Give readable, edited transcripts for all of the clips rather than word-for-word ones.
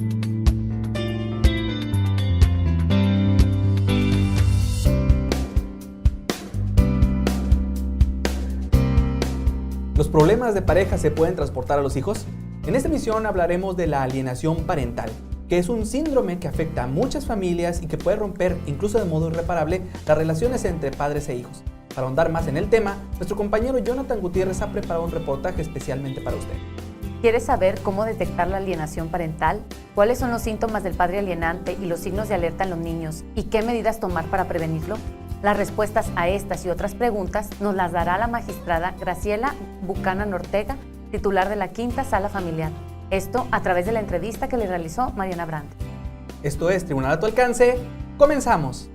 ¿Los problemas de pareja se pueden transportar a los hijos? En esta emisión hablaremos de la alienación parental, que es un síndrome que afecta a muchas familias y que puede romper, incluso de modo irreparable, las relaciones entre padres e hijos. Para ahondar más en el tema, nuestro compañero Jonathan Gutiérrez ha preparado un reportaje especialmente para usted. ¿Quieres saber cómo detectar la alienación parental? ¿Cuáles son los síntomas del padre alienante y los signos de alerta en los niños? ¿Y qué medidas tomar para prevenirlo? Las respuestas a estas y otras preguntas nos las dará la magistrada Graciela Buchanan Ortega, titular de la Quinta Sala Familiar. Esto a través de la entrevista que le realizó Mariana Brandi. Esto es Tribunal a tu alcance. ¡Comenzamos!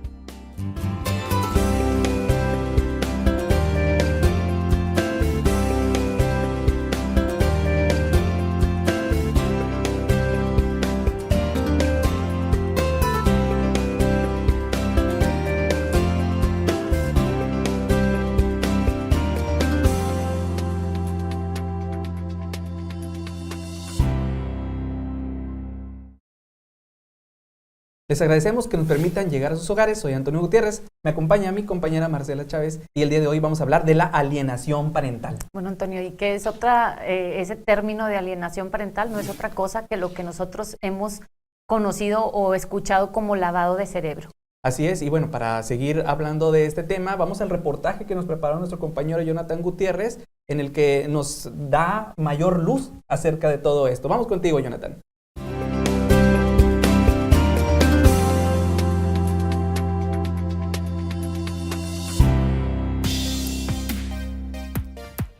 Les agradecemos que nos permitan llegar a sus hogares. Soy Antonio Gutiérrez, me acompaña mi compañera Marcela Chávez y el día de hoy vamos a hablar de la alienación parental. Bueno, Antonio, ¿y qué es ese término de alienación parental? No es otra cosa que lo que nosotros hemos conocido o escuchado como lavado de cerebro. Así es, y bueno, para seguir hablando de este tema, vamos al reportaje que nos preparó nuestro compañero Jonathan Gutiérrez, en el que nos da mayor luz acerca de todo esto. Vamos contigo, Jonathan.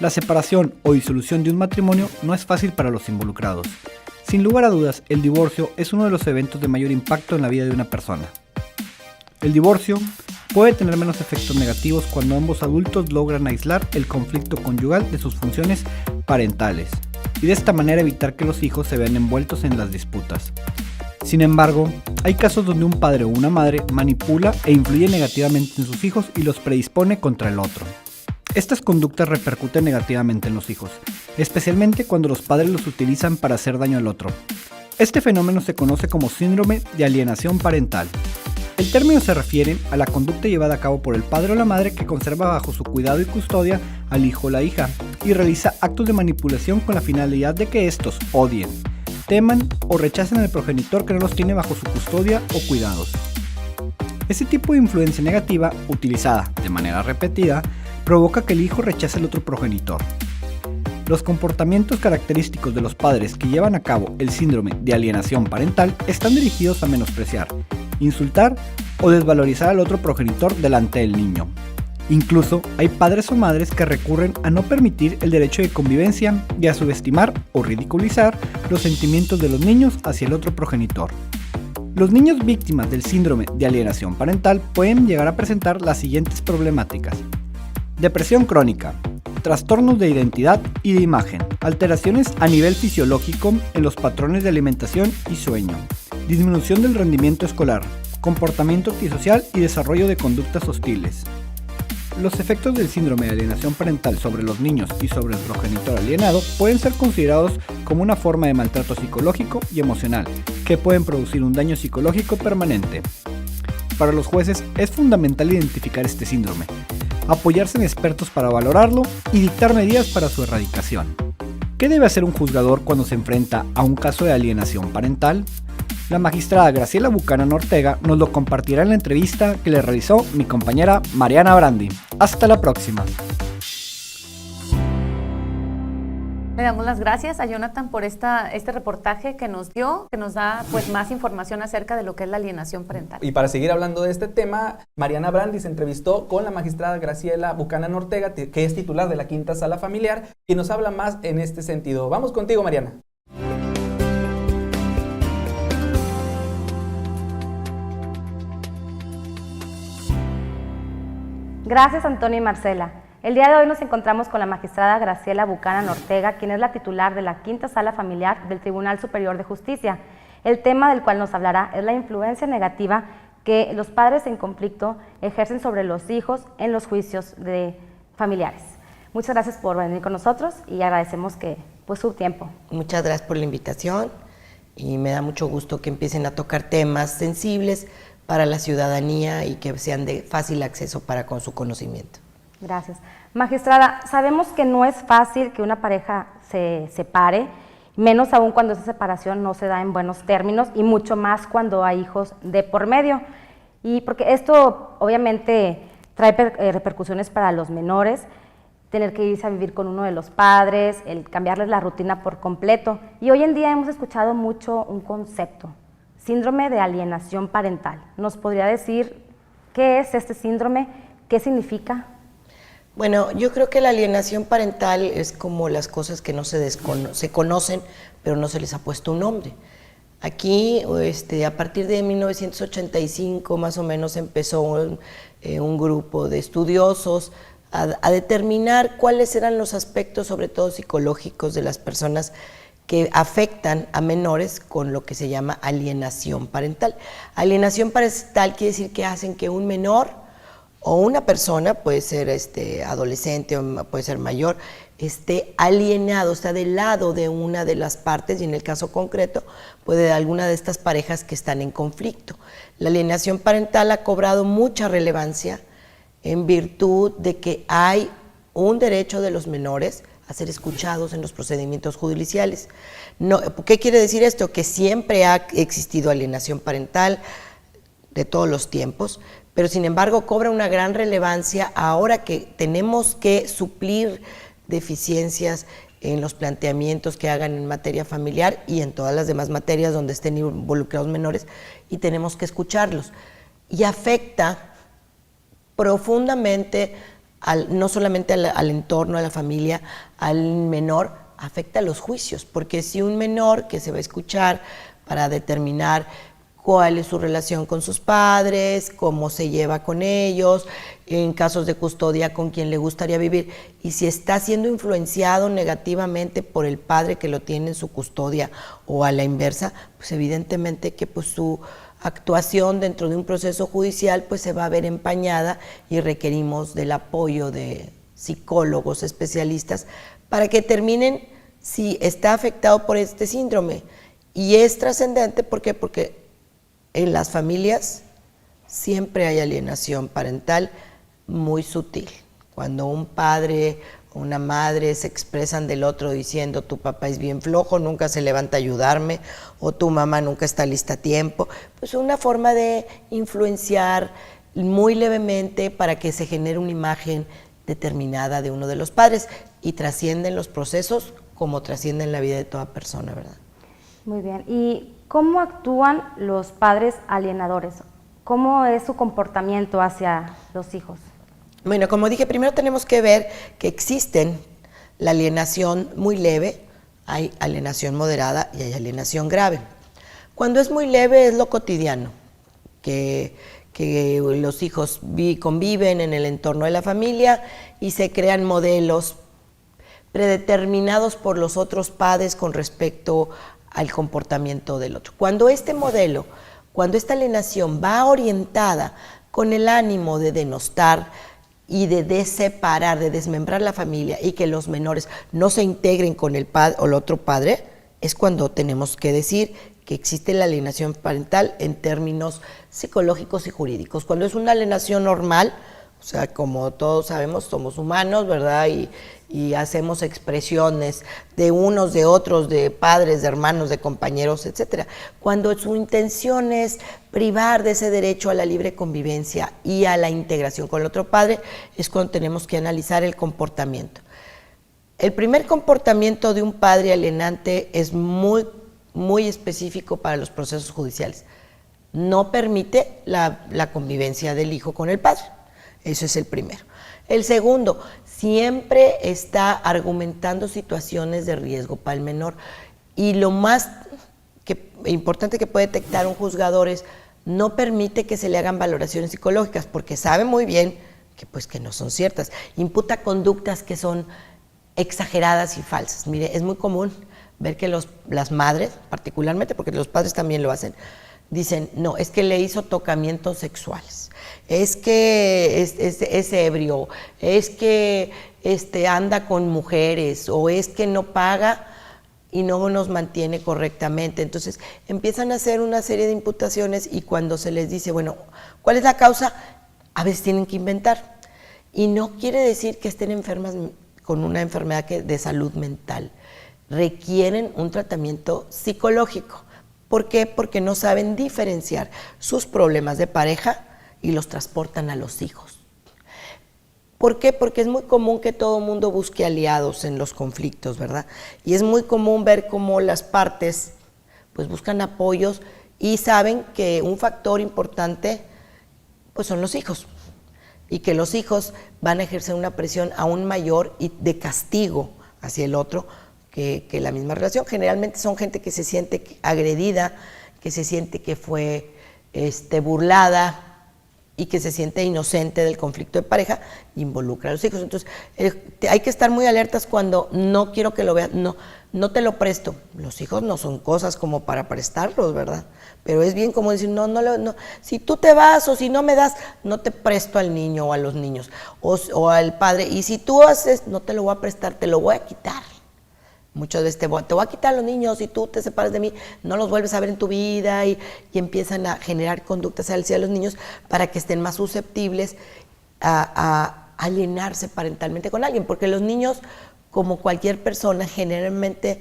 La separación o disolución de un matrimonio no es fácil para los involucrados. Sin lugar a dudas, el divorcio es uno de los eventos de mayor impacto en la vida de una persona. El divorcio puede tener menos efectos negativos cuando ambos adultos logran aislar el conflicto conyugal de sus funciones parentales y de esta manera evitar que los hijos se vean envueltos en las disputas. Sin embargo, hay casos donde un padre o una madre manipula e influye negativamente en sus hijos y los predispone contra el otro. Estas conductas repercuten negativamente en los hijos, especialmente cuando los padres los utilizan para hacer daño al otro. Este fenómeno se conoce como síndrome de alienación parental. El término se refiere a la conducta llevada a cabo por el padre o la madre que conserva bajo su cuidado y custodia al hijo o la hija y realiza actos de manipulación con la finalidad de que estos odien, teman o rechacen al progenitor que no los tiene bajo su custodia o cuidados. Este tipo de influencia negativa, utilizada de manera repetida, provoca que el hijo rechace al otro progenitor. Los comportamientos característicos de los padres que llevan a cabo el síndrome de alienación parental están dirigidos a menospreciar, insultar o desvalorizar al otro progenitor delante del niño. Incluso hay padres o madres que recurren a no permitir el derecho de convivencia y a subestimar o ridiculizar los sentimientos de los niños hacia el otro progenitor. Los niños víctimas del síndrome de alienación parental pueden llegar a presentar las siguientes problemáticas: depresión crónica, trastornos de identidad y de imagen, alteraciones a nivel fisiológico en los patrones de alimentación y sueño, disminución del rendimiento escolar, comportamiento antisocial y desarrollo de conductas hostiles. Los efectos del síndrome de alienación parental sobre los niños y sobre el progenitor alienado pueden ser considerados como una forma de maltrato psicológico y emocional que pueden producir un daño psicológico permanente. Para los jueces es fundamental identificar este síndrome, apoyarse en expertos para valorarlo y dictar medidas para su erradicación. ¿Qué debe hacer un juzgador cuando se enfrenta a un caso de alienación parental? La magistrada Graciela Buchanan Ortega nos lo compartirá en la entrevista que le realizó mi compañera Mariana Brandi. Hasta la próxima. Le damos las gracias a Jonathan por este reportaje que nos dio, que nos da pues más información acerca de lo que es la alienación parental. Y para seguir hablando de este tema, Mariana Brandi se entrevistó con la magistrada Graciela Buchanan Ortega, que es titular de la Quinta Sala Familiar, y nos habla más en este sentido. Vamos contigo, Mariana. Gracias, Antonio y Marcela. El día de hoy nos encontramos con la magistrada Graciela Buchanan Ortega, quien es la titular de la Quinta Sala Familiar del Tribunal Superior de Justicia. El tema del cual nos hablará es la influencia negativa que los padres en conflicto ejercen sobre los hijos en los juicios familiares. Muchas gracias por venir con nosotros y agradecemos su tiempo. Muchas gracias por la invitación y me da mucho gusto que empiecen a tocar temas sensibles para la ciudadanía y que sean de fácil acceso para con su conocimiento. Gracias. Magistrada, sabemos que no es fácil que una pareja se separe, menos aún cuando esa separación no se da en buenos términos y mucho más cuando hay hijos de por medio. Y porque esto obviamente trae repercusiones para los menores, tener que irse a vivir con uno de los padres, el cambiarles la rutina por completo. Y hoy en día hemos escuchado mucho un concepto, síndrome de alienación parental. ¿Nos podría decir qué es este síndrome? ¿Qué significa? Bueno, yo creo que la alienación parental es como las cosas que no se conocen, pero no se les ha puesto un nombre. Aquí, a partir de 1985, más o menos, empezó un grupo de estudiosos a determinar cuáles eran los aspectos, sobre todo psicológicos, de las personas que afectan a menores con lo que se llama alienación parental. Alienación parental quiere decir que hacen que un menor o una persona, puede ser adolescente o puede ser mayor, esté alienado, está del lado de una de las partes, y en el caso concreto puede alguna de estas parejas que están en conflicto. La alienación parental ha cobrado mucha relevancia en virtud de que hay un derecho de los menores a ser escuchados en los procedimientos judiciales. No, ¿qué quiere decir esto? Que siempre ha existido alienación parental de todos los tiempos, pero sin embargo cobra una gran relevancia ahora que tenemos que suplir deficiencias en los planteamientos que hagan en materia familiar y en todas las demás materias donde estén involucrados menores, y tenemos que escucharlos. Y afecta profundamente, no solamente al entorno, a la familia, al menor, afecta a los juicios, porque si un menor que se va a escuchar para determinar cuál es su relación con sus padres, cómo se lleva con ellos, en casos de custodia con quién le gustaría vivir, y si está siendo influenciado negativamente por el padre que lo tiene en su custodia o a la inversa, pues evidentemente que pues su actuación dentro de un proceso judicial pues se va a ver empañada, y requerimos del apoyo de psicólogos especialistas para que determinen si está afectado por este síndrome. Y es trascendente, ¿por qué? Porque en las familias siempre hay alienación parental muy sutil. Cuando un padre o una madre se expresan del otro diciendo tu papá es bien flojo, nunca se levanta a ayudarme, o tu mamá nunca está lista a tiempo, pues una forma de influenciar muy levemente para que se genere una imagen determinada de uno de los padres, y trascienden los procesos como trascienden la vida de toda persona, ¿verdad? Muy bien. ¿Y cómo actúan los padres alienadores? ¿Cómo es su comportamiento hacia los hijos? Bueno, como dije, primero tenemos que ver que existen la alienación muy leve, hay alienación moderada y hay alienación grave. Cuando es muy leve es lo cotidiano, que los hijos conviven en el entorno de la familia y se crean modelos predeterminados por los otros padres con respecto al comportamiento del otro. Cuando este modelo, cuando esta alienación va orientada con el ánimo de denostar y de separar, de desmembrar la familia y que los menores no se integren con el padre o el otro padre, es cuando tenemos que decir que existe la alienación parental en términos psicológicos y jurídicos. Cuando es una alienación normal, o sea, como todos sabemos, somos humanos, ¿verdad? Y hacemos expresiones de unos, de otros, de padres, de hermanos, de compañeros, etcétera. Cuando su intención es privar de ese derecho a la libre convivencia y a la integración con el otro padre, es cuando tenemos que analizar el comportamiento. El primer comportamiento de un padre alienante es muy, muy específico para los procesos judiciales. No permite la convivencia del hijo con el padre. Eso es el primero. El segundo, siempre está argumentando situaciones de riesgo para el menor. Y lo más importante que puede detectar un juzgador es no permite que se le hagan valoraciones psicológicas, porque sabe muy bien que no son ciertas. Imputa conductas que son exageradas y falsas. Mire, es muy común ver que las madres, particularmente, porque los padres también lo hacen, dicen, no, es que le hizo tocamientos sexuales, es que es ebrio, es que anda con mujeres, o es que no paga, y no nos mantiene correctamente. Entonces empiezan a hacer una serie de imputaciones y cuando se les dice, bueno, ¿cuál es la causa? A veces tienen que inventar. Y no quiere decir que estén enfermas con una enfermedad de salud mental. Requieren un tratamiento psicológico. ¿Por qué? Porque no saben diferenciar sus problemas de pareja y los transportan a los hijos. ¿Por qué? Porque es muy común que todo el mundo busque aliados en los conflictos, ¿verdad? Y es muy común ver cómo las partes pues buscan apoyos y saben que un factor importante pues son los hijos y que los hijos van a ejercer una presión aún mayor y de castigo hacia el otro que la misma relación. Generalmente son gente que se siente agredida, que se siente que fue burlada y que se siente inocente del conflicto de pareja, involucra a los hijos. Entonces, hay que estar muy alertas cuando no quiero que lo vean, no te lo presto. Los hijos no son cosas como para prestarlos, ¿verdad? Pero es bien como decir, no, si tú te vas o si no me das, no te presto al niño o a los niños, o al padre. Y si tú haces, no te lo voy a prestar, te lo voy a quitar. Muchas veces te voy a quitar a los niños, si tú te separas de mí, no los vuelves a ver en tu vida y empiezan a generar conductas hacia los niños para que estén más susceptibles a alienarse parentalmente con alguien, porque los niños, como cualquier persona, generalmente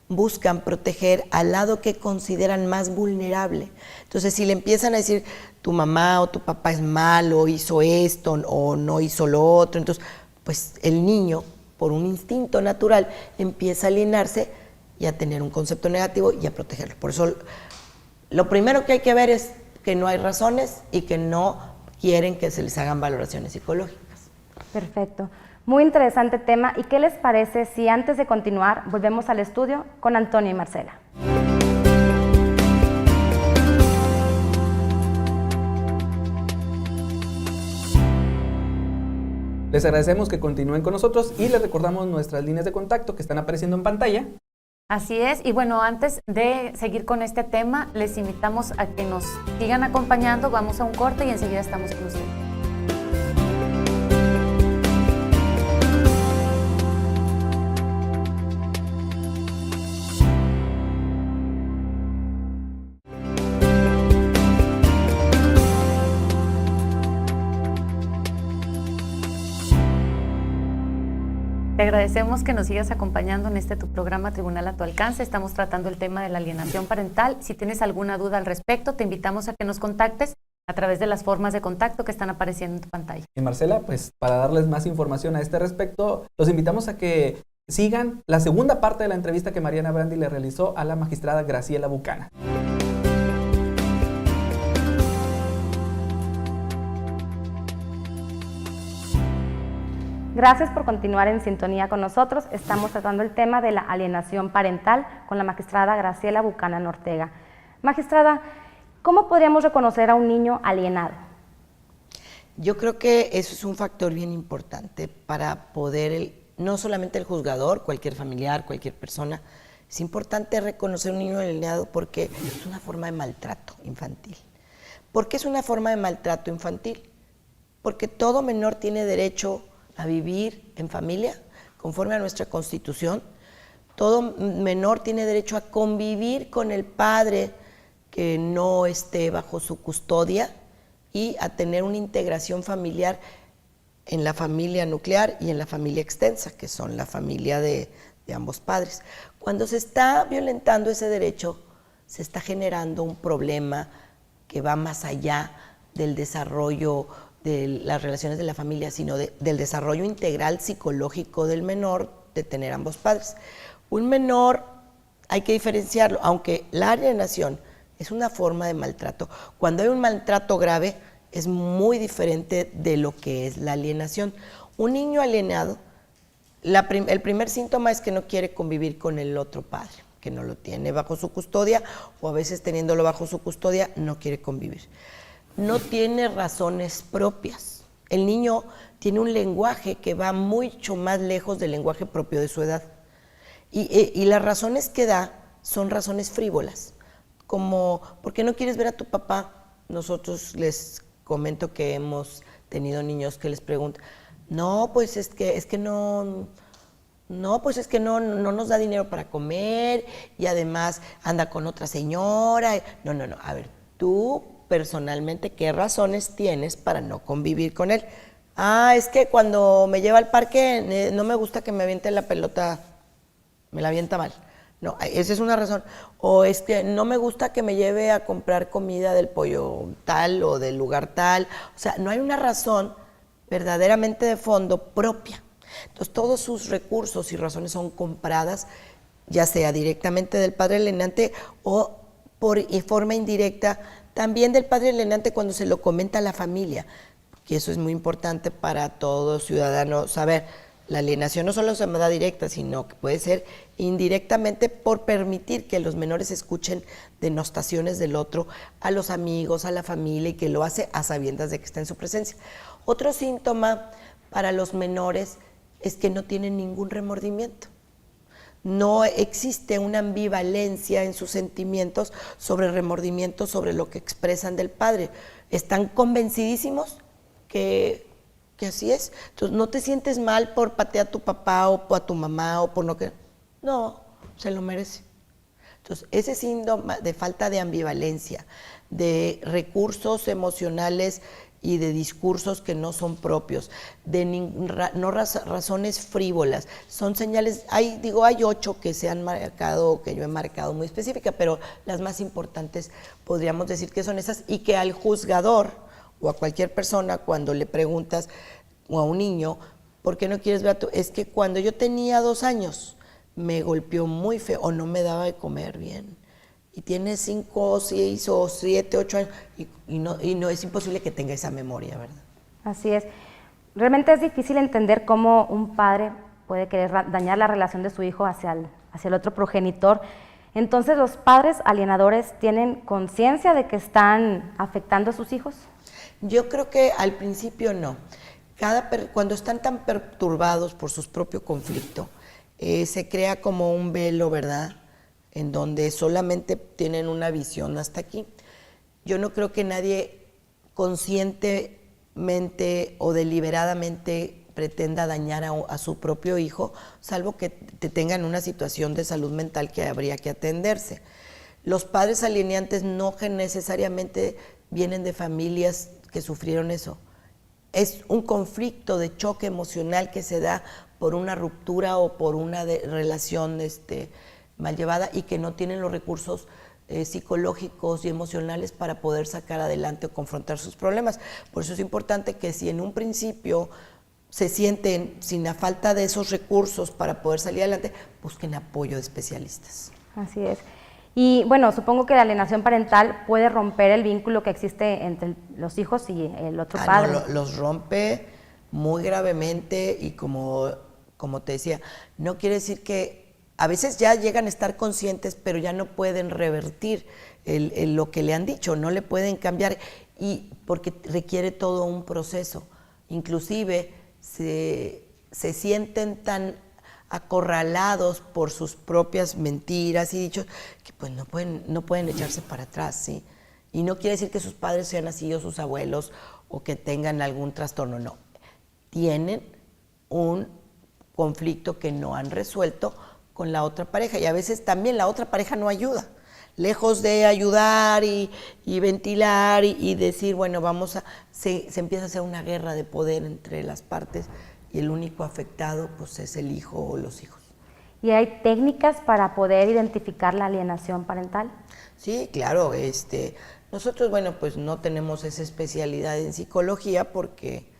buscan proteger al lado que consideran más vulnerable. Entonces, si le empiezan a decir, tu mamá o tu papá es malo, hizo esto o no hizo lo otro, entonces, pues el niño, por un instinto natural, empieza a alienarse y a tener un concepto negativo y a protegerlo. Por eso, lo primero que hay que ver es que no hay razones y que no quieren que se les hagan valoraciones psicológicas. Perfecto. Muy interesante tema. ¿Y qué les parece si antes de continuar volvemos al estudio con Antonio y Marcela? Les agradecemos que continúen con nosotros y les recordamos nuestras líneas de contacto que están apareciendo en pantalla. Así es, y bueno, antes de seguir con este tema, les invitamos a que nos sigan acompañando, vamos a un corte y enseguida estamos con ustedes. Te agradecemos que nos sigas acompañando en este tu programa Tribunal a tu alcance. Estamos tratando el tema de la alienación parental. Si tienes alguna duda al respecto, te invitamos a que nos contactes a través de las formas de contacto que están apareciendo en tu pantalla. Y Marcela, pues para darles más información a este respecto, los invitamos a que sigan la segunda parte de la entrevista que Mariana Brandi le realizó a la magistrada Graciela Bucana. Gracias por continuar en sintonía con nosotros. Estamos tratando el tema de la alienación parental con la magistrada Graciela Bucana Ortega. Magistrada, ¿cómo podríamos reconocer a un niño alienado? Yo creo que eso es un factor bien importante para poder, no solamente el juzgador, cualquier familiar, cualquier persona, es importante reconocer a un niño alienado porque es una forma de maltrato infantil. ¿Por qué es una forma de maltrato infantil? Porque todo menor tiene derecho a vivir en familia, conforme a nuestra Constitución. Todo menor tiene derecho a convivir con el padre que no esté bajo su custodia y a tener una integración familiar en la familia nuclear y en la familia extensa, que son la familia de ambos padres. Cuando se está violentando ese derecho, se está generando un problema que va más allá del desarrollo de las relaciones de la familia, sino del desarrollo integral psicológico del menor, de tener ambos padres. Un menor hay que diferenciarlo, aunque la alienación es una forma de maltrato. Cuando hay un maltrato grave, es muy diferente de lo que es la alienación. Un niño alienado, el primer síntoma es que no quiere convivir con el otro padre, que no lo tiene bajo su custodia, o a veces teniéndolo bajo su custodia, no quiere convivir. No tiene razones propias. El niño tiene un lenguaje que va mucho más lejos del lenguaje propio de su edad. Y las razones que da son razones frívolas, como ¿por qué no quieres ver a tu papá? Nosotros les comento que hemos tenido niños que les preguntan, no, pues es que no No, pues es que no nos da dinero para comer y además anda con otra señora. No. A ver, tú personalmente, ¿qué razones tienes para no convivir con él? Es que cuando me lleva al parque no me gusta que me aviente la pelota, me la avienta mal. No, esa es una razón. O es que no me gusta que me lleve a comprar comida del pollo tal o del lugar tal. O sea, no hay una razón verdaderamente de fondo propia. Entonces, todos sus recursos y razones son compradas, ya sea directamente del padre alienante o por forma indirecta también del padre alienante cuando se lo comenta a la familia, que eso es muy importante para todo ciudadano saber. La alienación no solo se da directa, sino que puede ser indirectamente por permitir que los menores escuchen denostaciones del otro a los amigos, a la familia, y que lo hace a sabiendas de que está en su presencia. Otro síntoma para los menores es que no tienen ningún remordimiento. No existe una ambivalencia en sus sentimientos sobre remordimiento, sobre lo que expresan del padre. Están convencidísimos que así es. Entonces, no te sientes mal por patear a tu papá o a tu mamá o por no que... No, se lo merece. Entonces, ese síntoma de falta de ambivalencia, de recursos emocionales y de discursos que no son propios, de razones frívolas, son señales, hay 8 que se han marcado, que yo he marcado muy específica, pero las más importantes podríamos decir que son esas, y que al juzgador o a cualquier persona cuando le preguntas, o a un niño, ¿por qué no quieres ver a tu...? Es que cuando yo tenía 2 años me golpeó muy feo o no me daba de comer bien. Y tiene 5, 6 o 7, 8 años y no es imposible que tenga esa memoria, ¿verdad? Así es. Realmente es difícil entender cómo un padre puede querer dañar la relación de su hijo hacia el otro progenitor. Entonces, ¿los padres alienadores tienen conciencia de que están afectando a sus hijos? Yo creo que al principio no. Cuando están tan perturbados por su propio conflicto, se crea como un velo, ¿verdad?, en donde solamente tienen una visión hasta aquí. Yo no creo que nadie conscientemente o deliberadamente pretenda dañar a su propio hijo, salvo que te tengan una situación de salud mental que habría que atenderse. Los padres alienantes no necesariamente vienen de familias que sufrieron eso. Es un conflicto de choque emocional que se da por una ruptura o por una relación mal llevada y que no tienen los recursos psicológicos y emocionales para poder sacar adelante o confrontar sus problemas. Por eso es importante que si en un principio se sienten sin la falta de esos recursos para poder salir adelante, busquen apoyo de especialistas. Así es. Y bueno, supongo que la alienación parental puede romper el vínculo que existe entre los hijos y el otro padre. No, los rompe muy gravemente y como te decía, no quiere decir que a veces ya llegan a estar conscientes, pero ya no pueden revertir lo que le han dicho, no le pueden cambiar, y porque requiere todo un proceso. Inclusive se sienten tan acorralados por sus propias mentiras y dichos que pues no pueden echarse para atrás, ¿sí? Y no quiere decir que sus padres sean así o sus abuelos o que tengan algún trastorno, no. Tienen un conflicto que no han resuelto con la otra pareja, y a veces también la otra pareja no ayuda. Lejos de ayudar y ventilar y decir, bueno, se empieza a hacer una guerra de poder entre las partes, y el único afectado pues es el hijo o los hijos. ¿Y hay técnicas para poder identificar la alienación parental? Sí, claro. Nosotros, bueno, pues no tenemos esa especialidad en psicología porque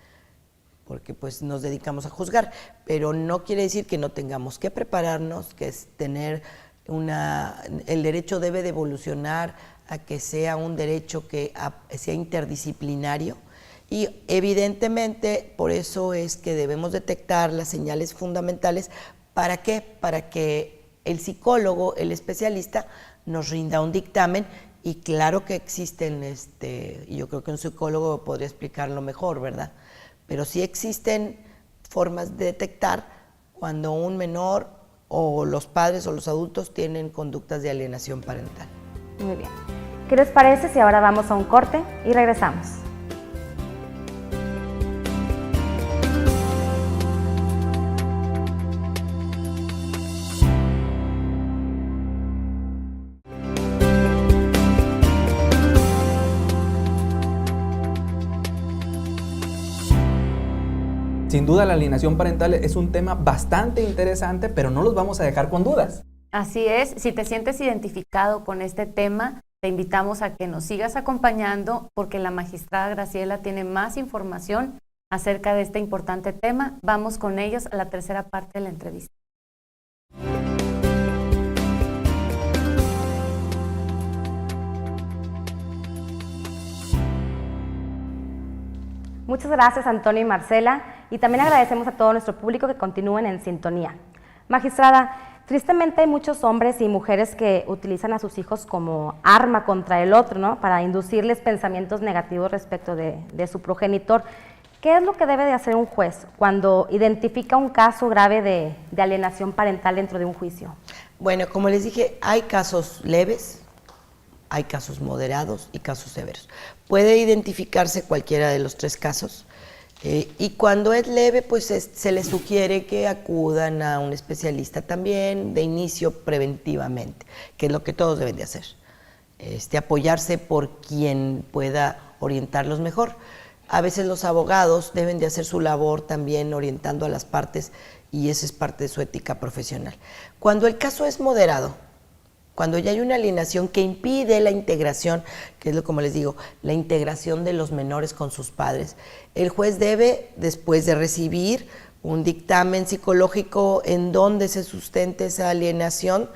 pues nos dedicamos a juzgar, pero no quiere decir que no tengamos que prepararnos, que es tener el derecho debe de evolucionar a que sea un derecho que sea interdisciplinario, y evidentemente por eso es que debemos detectar las señales fundamentales. ¿Para qué? Para que el psicólogo, el especialista, nos rinda un dictamen, y claro que existen, y yo creo que un psicólogo podría explicarlo mejor, ¿verdad? Pero sí existen formas de detectar cuando un menor o los padres o los adultos tienen conductas de alienación parental. Muy bien. ¿Qué les parece si ahora vamos a un corte y regresamos? Sin duda la alienación parental es un tema bastante interesante, pero no los vamos a dejar con dudas. Así es, si te sientes identificado con este tema, te invitamos a que nos sigas acompañando porque la magistrada Graciela tiene más información acerca de este importante tema. Vamos con ellos a la tercera parte de la entrevista. Muchas gracias, Antonio y Marcela, y también agradecemos a todo nuestro público que continúen en sintonía. Magistrada, tristemente hay muchos hombres y mujeres que utilizan a sus hijos como arma contra el otro, ¿no? Para inducirles pensamientos negativos respecto de su progenitor. ¿Qué es lo que debe de hacer un juez cuando identifica un caso grave de alienación parental dentro de un juicio? Bueno, como les dije, hay casos leves, hay casos moderados y casos severos. Puede identificarse cualquiera de los tres casos y cuando es leve, pues se les sugiere que acudan a un especialista también de inicio preventivamente, que es lo que todos deben de hacer. Apoyarse por quien pueda orientarlos mejor. A veces los abogados deben de hacer su labor también orientando a las partes y esa es parte de su ética profesional. Cuando el caso es moderado, cuando ya hay una alienación que impide la integración, que es lo como les digo, la integración de los menores con sus padres, el juez debe, después de recibir un dictamen psicológico en donde se sustente esa alienación,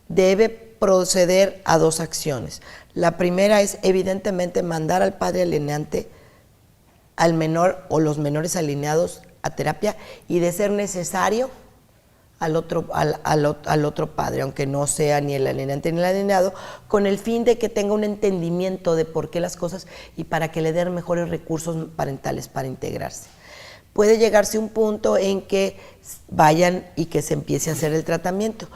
debe proceder a dos acciones. La primera es evidentemente mandar al padre alienante, al menor o los menores alienados a terapia y de ser necesario al otro padre, aunque no sea ni el alienante ni el alienado, con el fin de que tenga un entendimiento de por qué las cosas y para que le den mejores recursos parentales para integrarse. Puede llegarse a un punto en que vayan y que se empiece a hacer el tratamiento.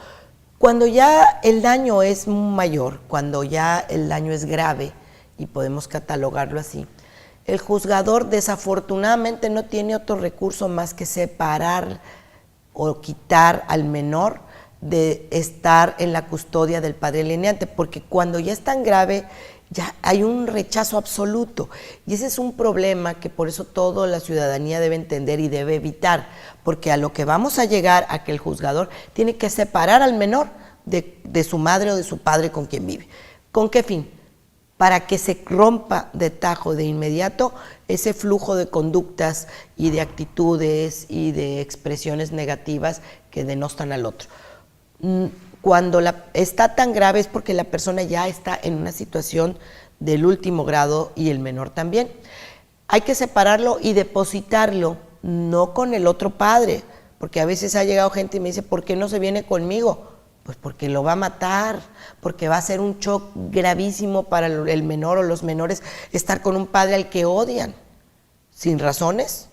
Cuando ya el daño es mayor, cuando ya el daño es grave, y podemos catalogarlo así, el juzgador desafortunadamente no tiene otro recurso más que separar o quitar al menor de estar en la custodia del padre alienante, porque cuando ya es tan grave, ya hay un rechazo absoluto, y ese es un problema que por eso toda la ciudadanía debe entender y debe evitar, porque a lo que vamos a llegar a que el juzgador tiene que separar al menor de su madre o de su padre con quien vive. ¿Con qué fin? Para que se rompa de tajo, de inmediato, ese flujo de conductas y de actitudes y de expresiones negativas que denostan al otro. Cuando está tan grave es porque la persona ya está en una situación del último grado y el menor también. Hay que separarlo y depositarlo, no con el otro padre, porque a veces ha llegado gente y me dice, ¿por qué no se viene conmigo? Pues porque lo va a matar, porque va a ser un shock gravísimo para el menor o los menores estar con un padre al que odian, sin razones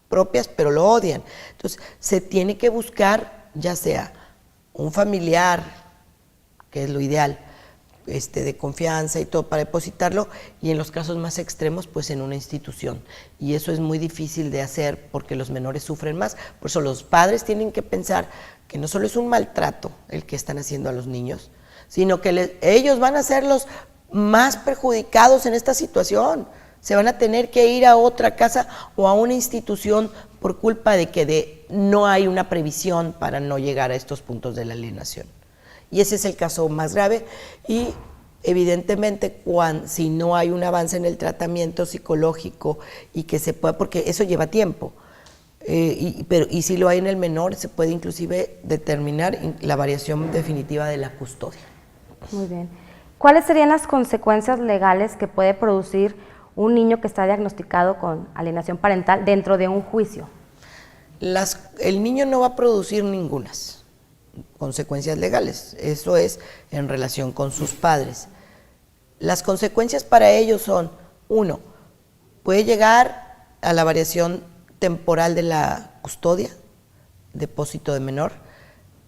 propias, pero lo odian. Entonces, se tiene que buscar, ya sea un familiar, que es lo ideal, de confianza y todo, para depositarlo, y en los casos más extremos, pues en una institución. Y eso es muy difícil de hacer porque los menores sufren más. Por eso los padres tienen que pensar que no solo es un maltrato el que están haciendo a los niños, sino que ellos van a ser los más perjudicados en esta situación. Se van a tener que ir a otra casa o a una institución por culpa de que no hay una previsión para no llegar a estos puntos de la alienación. Y ese es el caso más grave y evidentemente si no hay un avance en el tratamiento psicológico y que se pueda, porque eso lleva tiempo, y si lo hay en el menor, se puede inclusive determinar la variación definitiva de la custodia. Muy bien. ¿Cuáles serían las consecuencias legales que puede producir un niño que está diagnosticado con alienación parental dentro de un juicio? El niño no va a producir ningunas consecuencias legales, eso es en relación con sus padres. Las consecuencias para ellos son, 1, puede llegar a la variación temporal de la custodia, depósito de menor,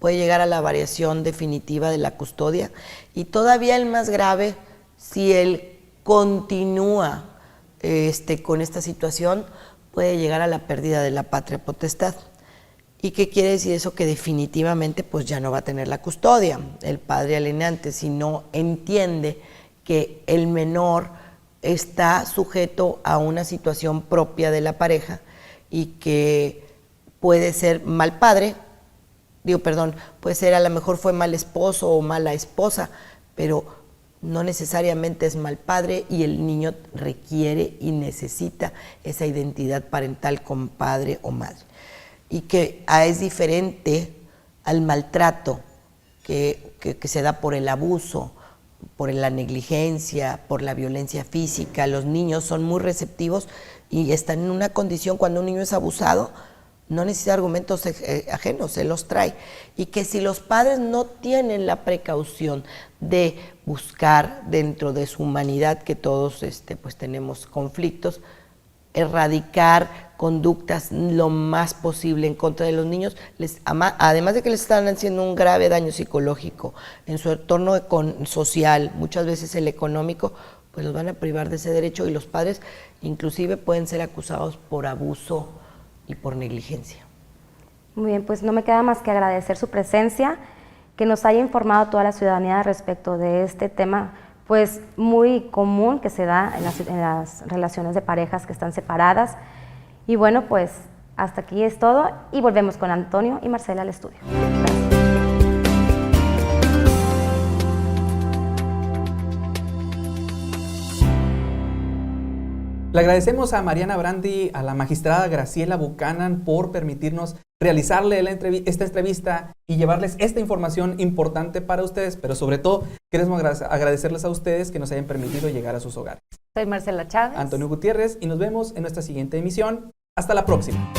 puede llegar a la variación definitiva de la custodia y todavía el más grave, si él continúa con esta situación, puede llegar a la pérdida de la patria potestad. ¿Y qué quiere decir eso? Que definitivamente pues ya no va a tener la custodia el padre alienante si no entiende que el menor está sujeto a una situación propia de la pareja y que puede ser mal padre, puede ser a lo mejor fue mal esposo o mala esposa, pero no necesariamente es mal padre y el niño requiere y necesita esa identidad parental con padre o madre. Y que es diferente al maltrato que se da por el abuso, por la negligencia, por la violencia física. Los niños son muy receptivos y están en una condición, cuando un niño es abusado, no necesita argumentos ajenos, se los trae. Y que si los padres no tienen la precaución de buscar dentro de su humanidad, que todos pues tenemos conflictos, erradicar conductas lo más posible en contra de los niños, además de que les están haciendo un grave daño psicológico en su entorno social, muchas veces el económico, pues los van a privar de ese derecho, y los padres inclusive pueden ser acusados por abuso y por negligencia. Muy bien, pues no me queda más que agradecer su presencia, que nos haya informado a toda la ciudadanía respecto de este tema pues muy común que se da en las relaciones de parejas que están separadas. Y bueno, pues hasta aquí es todo y volvemos con Antonio y Marcela al estudio. Gracias. Le agradecemos a Mariana Brandi, a la magistrada Graciela Buchanan, por permitirnos realizarle esta entrevista y llevarles esta información importante para ustedes, pero sobre todo queremos agradecerles a ustedes que nos hayan permitido llegar a sus hogares. Soy Marcela Chávez. Antonio Gutiérrez, y nos vemos en nuestra siguiente emisión. Hasta la próxima.